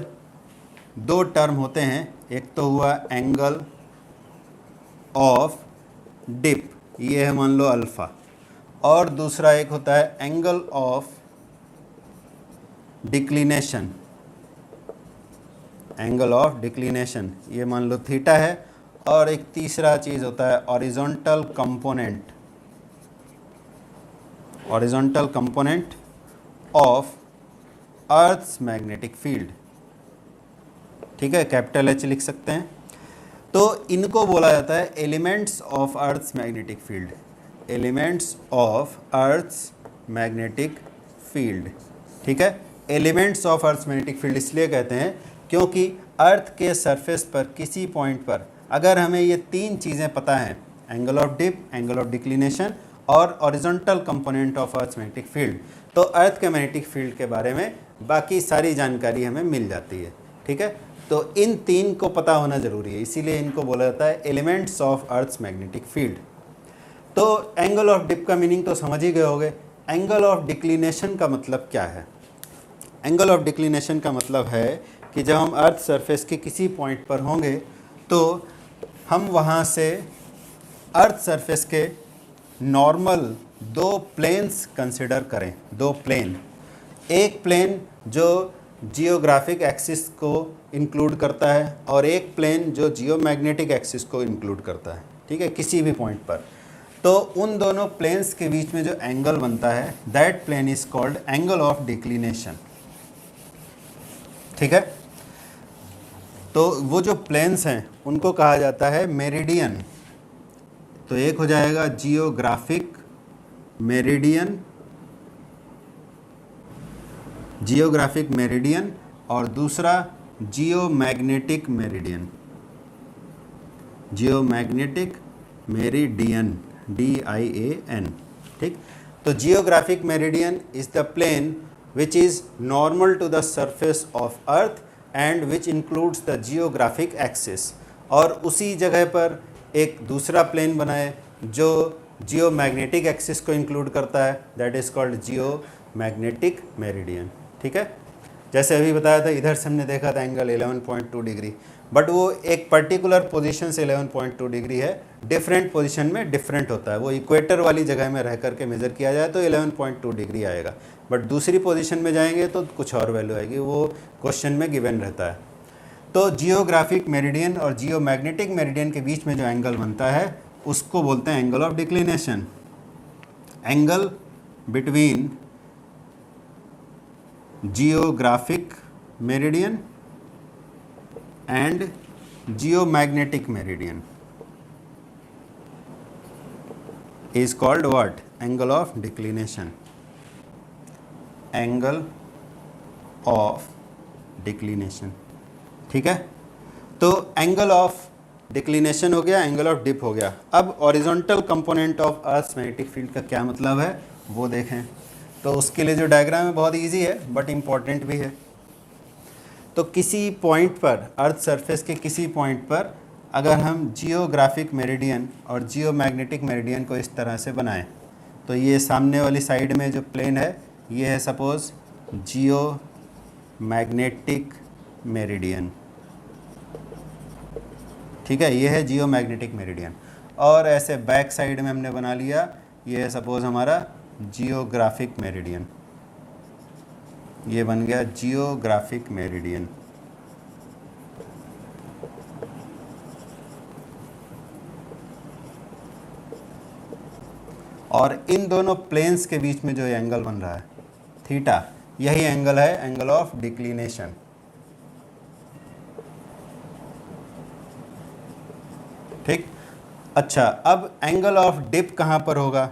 दो टर्म होते हैं, एक तो हुआ एंगल ऑफ डिप, ये है मान लो अल्फ़ा, और दूसरा एक होता है angle of declination, angle of declination, ये मान लो थीटा है, और एक तीसरा चीज़ होता है horizontal component, horizontal component of earth's magnetic field. ठीक है, कैपिटल एच लिख सकते हैं। तो इनको बोला जाता है elements of earth's magnetic field, elements of earth's magnetic field. ठीक है, elements of earth's magnetic field इसलिए कहते हैं क्योंकि अर्थ के सरफेस पर किसी पॉइंट पर अगर हमें ये तीन चीज़ें पता हैं, angle of dip, angle of declination और horizontal component of earth's magnetic field, तो अर्थ के मैग्नेटिक फील्ड के बारे में बाकी सारी जानकारी हमें मिल जाती है। ठीक है, तो इन तीन को पता होना ज़रूरी है, इसीलिए इनको बोला जाता है elements of earth's magnetic field. तो एंगल ऑफ डिप का मीनिंग तो समझ ही गए होंगे। एंगल ऑफ डिक्लिनेशन का मतलब क्या है? एंगल ऑफ डिक्लिनेशन का मतलब है कि जब हम अर्थ सरफेस के किसी पॉइंट पर होंगे तो हम वहाँ से अर्थ सरफेस के नॉर्मल दो प्लेन्स कंसिडर करें, दो प्लेन, एक प्लेन जो जियोग्राफिक एक्सिस को इंक्लूड करता है और एक प्लेन जो जियोमैग्नेटिक एक्सिस को इंक्लूड करता है। ठीक है, किसी भी पॉइंट पर, तो उन दोनों प्लेन्स के बीच में जो एंगल बनता है that plane is called angle of declination. ठीक है, तो वो जो प्लेन्स हैं उनको कहा जाता है मेरिडियन। तो एक हो जाएगा जियोग्राफिक मेरिडियन, जियोग्राफिक मेरिडियन, और दूसरा geomagnetic meridian, geomagnetic meridian, DIAN। ठीक, तो geographic meridian is the plane which is normal to the surface of earth and which includes the geographic axis, और उसी जगह पर एक दूसरा प्लेन बनाए जो जियोमैग्नेटिक एक्सिस को इंक्लूड करता है, that is called geomagnetic meridian. ठीक है, जैसे अभी बताया था इधर से हमने देखा था एंगल 11.2 डिग्री, बट वो एक पर्टिकुलर पोजीशन से 11.2 डिग्री है, डिफरेंट पोजीशन में डिफरेंट होता है। वो इक्वेटर वाली जगह में रह करके मेज़र किया जाए तो 11.2 डिग्री आएगा, बट दूसरी पोजीशन में जाएंगे तो कुछ और वैल्यू आएगी, वो क्वेश्चन में गिवन रहता है। तो जियोग्राफिक मेरिडियन और जियोमैग्नेटिक मेरिडियन के बीच में जो एंगल बनता है उसको बोलते हैं angle of declination. Angle between geographic meridian and geomagnetic meridian is called what? Angle of declination, angle of declination. ठीक है, तो एंगल ऑफ डिक्लिनेशन हो गया, एंगल ऑफ डिप हो गया। अब horizontal component of earth's magnetic field का क्या मतलब है वो देखें। तो उसके लिए जो डायग्राम है बहुत इजी है बट इम्पॉर्टेंट भी है। तो किसी पॉइंट पर, अर्थ सरफेस के किसी पॉइंट पर अगर हम जियोग्राफिक मेरिडियन और जियोमैग्नेटिक मेरिडियन को इस तरह से बनाएं, तो ये सामने वाली साइड में जो प्लेन है ये है सपोज जियोमैग्नेटिक मेरिडियन। ठीक है, ये है जियोमैग्नेटिक मेरिडियन, और ऐसे बैक साइड में हमने बना लिया ये है सपोज हमारा जियोग्राफिक मेरिडियन, ये बन गया जियोग्राफिक मेरिडियन। और इन दोनों प्लेन्स के बीच में जो एंगल बन रहा है थीटा, यही एंगल है एंगल ऑफ डिक्लिनेशन। ठीक, अच्छा, अब एंगल ऑफ डिप कहाँ पर होगा?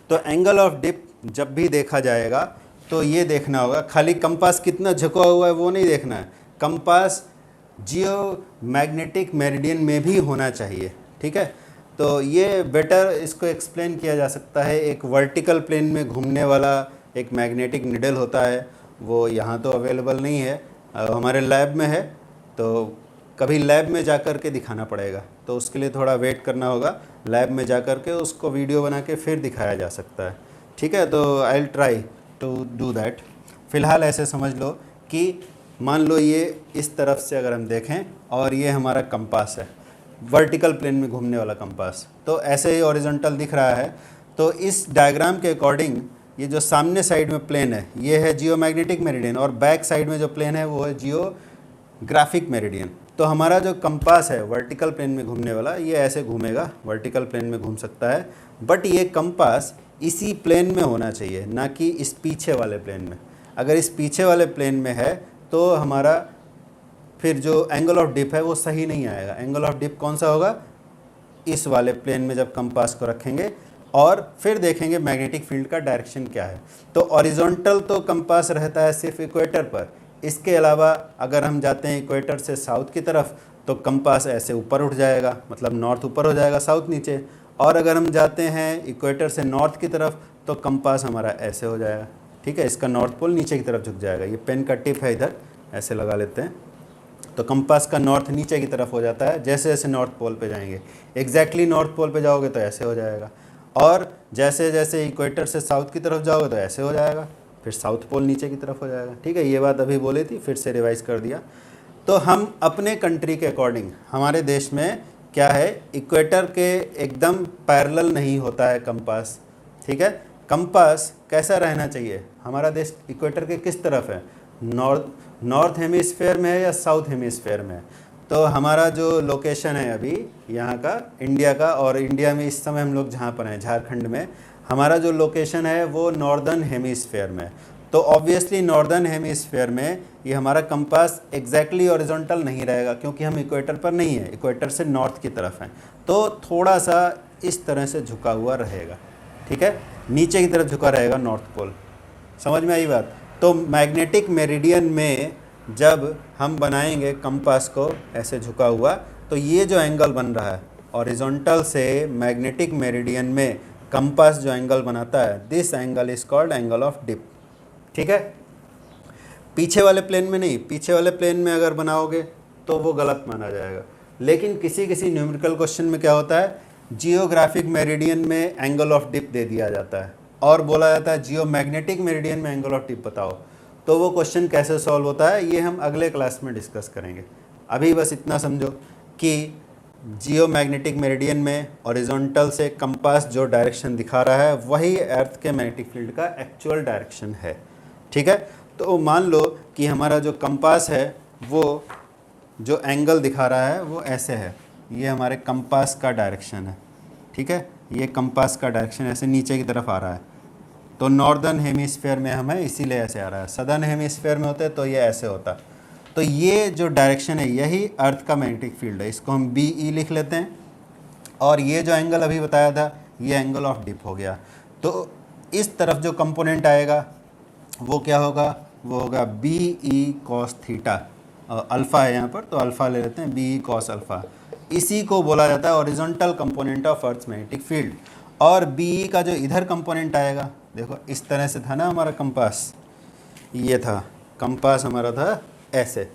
तो एंगल ऑफ डिप जब भी देखा जाएगा तो ये देखना होगा, खाली कंपास कितना झुका हुआ है वो नहीं देखना है, कंपास जियोमैग्नेटिक मेरिडियन में भी होना चाहिए। ठीक है, तो ये बेटर इसको एक्सप्लेन किया जा सकता है, एक वर्टिकल प्लेन में घूमने वाला एक मैग्नेटिक निडल होता है, वो यहाँ तो अवेलेबल नहीं है, हमारे लैब में है, तो कभी लैब में जा कर के दिखाना पड़ेगा। तो उसके लिए थोड़ा वेट करना होगा, लैब में जा कर के उसको वीडियो बना के फिर दिखाया जा सकता है। ठीक है, तो I will try to do that. फ़िलहाल ऐसे समझ लो कि मान लो ये इस तरफ से अगर हम देखें और ये हमारा कंपास है, वर्टिकल प्लेन में घूमने वाला कंपास, तो ऐसे ही हॉरिजॉन्टल दिख रहा है। तो इस डायग्राम के अकॉर्डिंग ये जो सामने साइड में प्लेन है ये है जियोमैग्नेटिक मेरिडियन, और बैक साइड में जो प्लेन है वो है जियोग्राफिक मेरिडियन। तो हमारा जो कंपास है वर्टिकल प्लेन में घूमने वाला, ये ऐसे घूमेगा, वर्टिकल प्लेन में घूम सकता है, बट ये कंपास इसी प्लेन में होना चाहिए, ना कि इस पीछे वाले प्लेन में। अगर इस पीछे वाले प्लेन में है तो हमारा फिर जो एंगल ऑफ डिप है वो सही नहीं आएगा। एंगल ऑफ डिप कौन सा होगा? इस वाले प्लेन में जब कंपास को रखेंगे और फिर देखेंगे मैग्नेटिक फील्ड का डायरेक्शन क्या है। तो हॉरिजॉन्टल तो कंपास रहता है सिर्फ इक्वेटर पर, इसके अलावा अगर हम जाते हैं इक्वेटर से साउथ की तरफ तो कंपास ऐसे ऊपर उठ जाएगा, मतलब नॉर्थ ऊपर हो जाएगा, साउथ नीचे। और अगर हम जाते हैं इक्वेटर से नॉर्थ की तरफ तो कंपास हमारा ऐसे हो जाएगा। ठीक है, इसका नॉर्थ पोल नीचे की तरफ झुक जाएगा। ये पेन का टिप है, इधर ऐसे लगा लेते हैं, तो कंपास का नॉर्थ नीचे की तरफ हो जाता है। जैसे जैसे नॉर्थ पोल पे जाएंगे, एग्जैक्टली नॉर्थ पोल पे जाओगे तो ऐसे हो जाएगा, और जैसे जैसे इक्वेटर से साउथ की तरफ जाओगे तो ऐसे हो जाएगा, फिर साउथ पोल नीचे की तरफ हो जाएगा। ठीक है, ये बात अभी बोली थी, फिर से रिवाइज कर दिया। तो हम अपने कंट्री के अकॉर्डिंग, हमारे देश में क्या है, इक्वेटर के एकदम पैरेलल नहीं होता है कंपास। ठीक है, कंपास कैसा रहना चाहिए? हमारा देश इक्वेटर के किस तरफ है? नॉर्थ हेमिस्फेयर में है या साउथ हेमिस्फेयर में है? तो हमारा जो लोकेशन है अभी यहाँ का, इंडिया का, और इंडिया में इस समय हम लोग जहाँ पर हैं झारखंड में, हमारा जो लोकेशन है वो नॉर्दर्न हेमिस्फेयर में। तो ऑब्वियसली नॉर्दर्न हेमिस्फेयर में ये हमारा कंपास एग्जैक्टली हॉरिजॉन्टल नहीं रहेगा, क्योंकि हम इक्वेटर पर नहीं है, इक्वेटर से नॉर्थ की तरफ हैं, तो थोड़ा सा इस तरह से झुका हुआ रहेगा। ठीक है, नीचे की तरफ झुका रहेगा नॉर्थ पोल। समझ में आई बात? तो मैग्नेटिक मेरिडियन में जब हम बनाएंगे कंपास को ऐसे झुका हुआ, तो ये जो एंगल बन रहा है हॉरिजॉन्टल से मैग्नेटिक मेरिडियन में कंपास जो एंगल बनाता है, this angle is called angle of dip. ठीक है, पीछे वाले प्लेन में नहीं, पीछे वाले प्लेन में अगर बनाओगे तो वो गलत माना जाएगा। लेकिन किसी किसी न्यूमेरिकल क्वेश्चन में क्या होता है, जियोग्राफिक मेरिडियन में एंगल ऑफ डिप दे दिया जाता है और बोला जाता है जियोमैग्नेटिक मेरिडियन में एंगल ऑफ डिप बताओ। तो वो क्वेश्चन कैसे सॉल्व होता है ये हम अगले क्लास में डिस्कस करेंगे। अभी बस इतना समझो कि जियोमैग्नेटिक मेरिडियन में हॉरिजॉन्टल से कंपास जो डायरेक्शन दिखा रहा है वही अर्थ के मैग्नेटिक फील्ड का एक्चुअल डायरेक्शन है। ठीक है, तो मान लो कि हमारा जो कंपास है वो जो एंगल दिखा रहा है वो ऐसे है, ये हमारे कंपास का डायरेक्शन है। ठीक है, ये कंपास का डायरेक्शन ऐसे नीचे की तरफ आ रहा है, तो नॉर्दर्न हेमिस्फेयर में हमें इसीलिए ऐसे आ रहा है। सदर्न हेमिस्फेयर में होते तो ये ऐसे होता। तो ये जो डायरेक्शन है यही अर्थ का मैग्नेटिक फील्ड है, इसको हम BE लिख लेते हैं। और ये जो एंगल अभी बताया था ये एंगल ऑफ डिप हो गया। तो इस तरफ जो कंपोनेंट आएगा वो क्या होगा, वो होगा BE cos थीटा। अल्फ़ा है यहाँ पर तो अल्फ़ा ले लेते हैं, BE cos अल्फ़ा। इसी को बोला जाता है horizontal component of earth magnetic field. और BE का जो इधर कंपोनेंट आएगा, देखो इस तरह से था ना हमारा कंपास, ये था कंपास हमारा था ऐसे,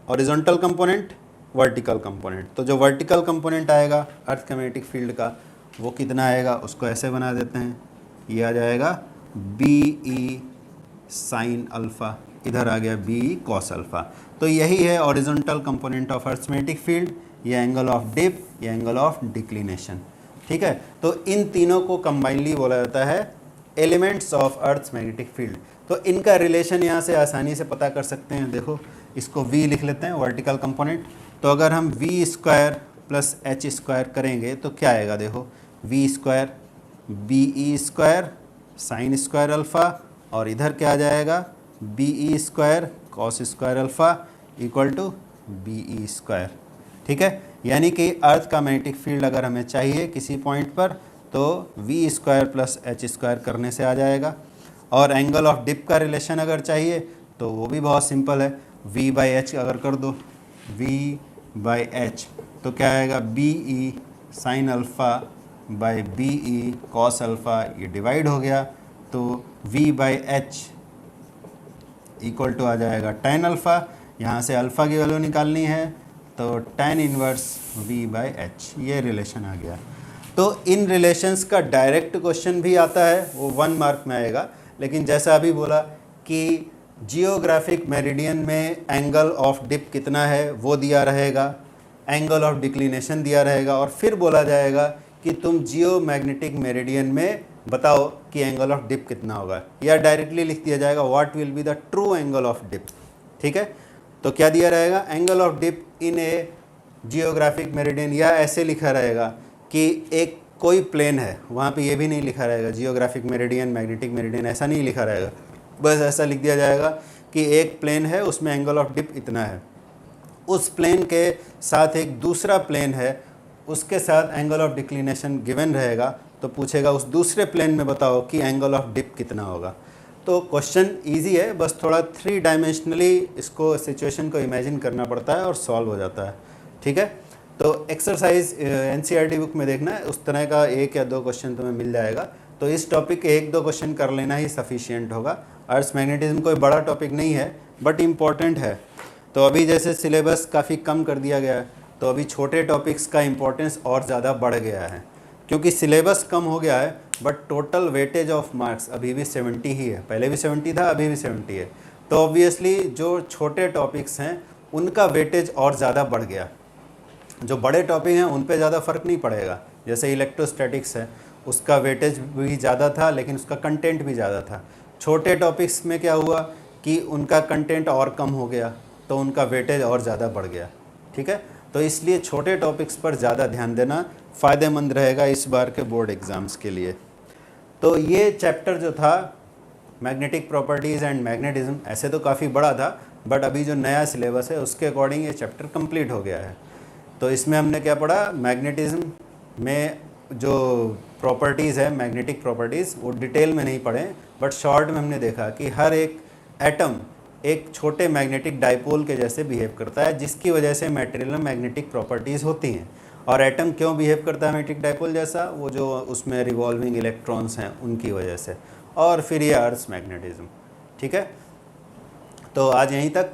हॉरिजॉन्टल कंपोनेंट, वर्टिकल कंपोनेंट। तो जो वर्टिकल कंपोनेंट आएगा अर्थ का मैग्नेटिक फील्ड का वो कितना आएगा, उसको ऐसे बना देते हैं, ये आ जाएगा BE साइन अल्फ़ा, इधर आ गया BE cos अल्फ़ा। तो यही है horizontal component of earth magnetic field, ये एंगल ऑफ डिप, ये एंगल ऑफ डिक्लिनेशन। ठीक है, तो इन तीनों को कंबाइनली बोला जाता है elements of earth magnetic field. तो इनका रिलेशन यहाँ से आसानी से पता कर सकते हैं। देखो इसको V लिख लेते हैं, वर्टिकल कंपोनेंट। तो अगर हम V square plus H square करेंगे तो क्या आएगा, देखो V square BE square sine square alpha, और इधर क्या आ जाएगा BE square cos square alpha equal to BE square. ठीक है, यानी कि अर्थ का मैग्नेटिक फील्ड अगर हमें चाहिए किसी पॉइंट पर तो V square plus H square करने से आ जाएगा। और एंगल ऑफ डिप का रिलेशन अगर चाहिए तो वो भी बहुत सिंपल है, V बाई एच अगर कर दो, V बाई एच तो क्या आएगा BE sine alpha by BE cos alpha, ये डिवाइड हो गया तो V by H equal to आ जाएगा tan अल्फ़ा। यहाँ से अल्फ़ा की वैल्यू निकालनी है तो tan इनवर्स V/H, ये रिलेशन आ गया। तो इन रिलेशंस का डायरेक्ट क्वेश्चन भी आता है, वो 1 मार्क में आएगा। लेकिन जैसा अभी बोला कि जियोग्राफिक मेरिडियन में एंगल ऑफ डिप कितना है वो दिया रहेगा, एंगल ऑफ डिक्लिनेशन दिया रहेगा, और फिर बोला जाएगा कि तुम जियो मैग्नेटिक मेरिडियन में बताओ कि एंगल ऑफ डिप कितना होगा, या डायरेक्टली लिख दिया जाएगा what will be the true angle of dip. ठीक है, तो क्या दिया रहेगा, angle of dip in a geographic meridian, या ऐसे लिखा रहेगा कि एक कोई प्लेन है, वहाँ पे ये भी नहीं लिखा रहेगा जियोग्राफिक मेरिडियन, मैग्नेटिक मेरिडियन, ऐसा नहीं लिखा रहेगा, बस ऐसा लिख दिया जाएगा कि एक प्लेन है उसमें एंगल ऑफ डिप इतना है, उस प्लेन के साथ एक दूसरा प्लेन है उसके साथ एंगल ऑफ डिक्लिनेशन गिवन रहेगा, तो पूछेगा उस दूसरे प्लेन में बताओ कि एंगल ऑफ डिप कितना होगा। तो क्वेश्चन इजी है, बस थोड़ा 3 डायमेंशनली इसको सिचुएशन को इमेजिन करना पड़ता है और सॉल्व हो जाता है। ठीक है, तो एक्सरसाइज एनसीईआरटी बुक में देखना है, उस तरह का 1 या 2 क्वेश्चन तुम्हें मिल जाएगा। तो इस टॉपिक के 1-2 क्वेश्चन कर लेना ही सफिशिएंट होगा। अर्थ मैग्नेटिज्म कोई बड़ा टॉपिक नहीं है बट इम्पॉर्टेंट है। तो अभी जैसे सिलेबस काफ़ी कम कर दिया गया है, तो अभी छोटे टॉपिक्स का इम्पोर्टेंस और ज़्यादा बढ़ गया है, क्योंकि सिलेबस कम हो गया है but total weightage of marks अभी भी 70 ही है। पहले भी 70 था, अभी भी 70 है। तो ऑब्वियसली जो छोटे टॉपिक्स हैं उनका वेटेज और ज़्यादा बढ़ गया। जो बड़े टॉपिक हैं उन पे ज़्यादा फ़र्क नहीं पड़ेगा, जैसे इलेक्ट्रोस्टैटिक्स है, उसका वेटेज भी ज़्यादा था लेकिन उसका कंटेंट भी ज़्यादा था। छोटे टॉपिक्स में क्या हुआ कि उनका कंटेंट और कम हो गया, तो उनका वेटेज और ज़्यादा बढ़ गया। ठीक है, तो इसलिए छोटे टॉपिक्स पर ज़्यादा ध्यान देना फ़ायदेमंद रहेगा इस बार के बोर्ड एग्ज़ाम्स के लिए। तो ये चैप्टर जो था मैग्नेटिक प्रॉपर्टीज़ एंड मैग्नेटिज्म, ऐसे तो काफ़ी बड़ा था बट अभी जो नया सिलेबस है उसके अकॉर्डिंग ये चैप्टर कंप्लीट हो गया है। तो इसमें हमने क्या पढ़ा, मैग्नेटिज्म में जो प्रॉपर्टीज़ है, मैग्नेटिक प्रॉपर्टीज़, वो डिटेल में नहीं पढ़े बट शॉर्ट में हमने देखा कि हर एक एटम एक छोटे मैग्नेटिक डाइपोल के जैसे बिहेव करता है, जिसकी वजह से मटेरियल में मैग्नेटिक प्रॉपर्टीज़ होती हैं। और एटम क्यों बिहेव करता है मैग्नेटिक डाइपोल जैसा, वो जो उसमें रिवॉल्विंग इलेक्ट्रॉन्स हैं उनकी वजह से। और फिर ये अर्थ मैग्नेटिज्म। ठीक है, तो आज यहीं तक।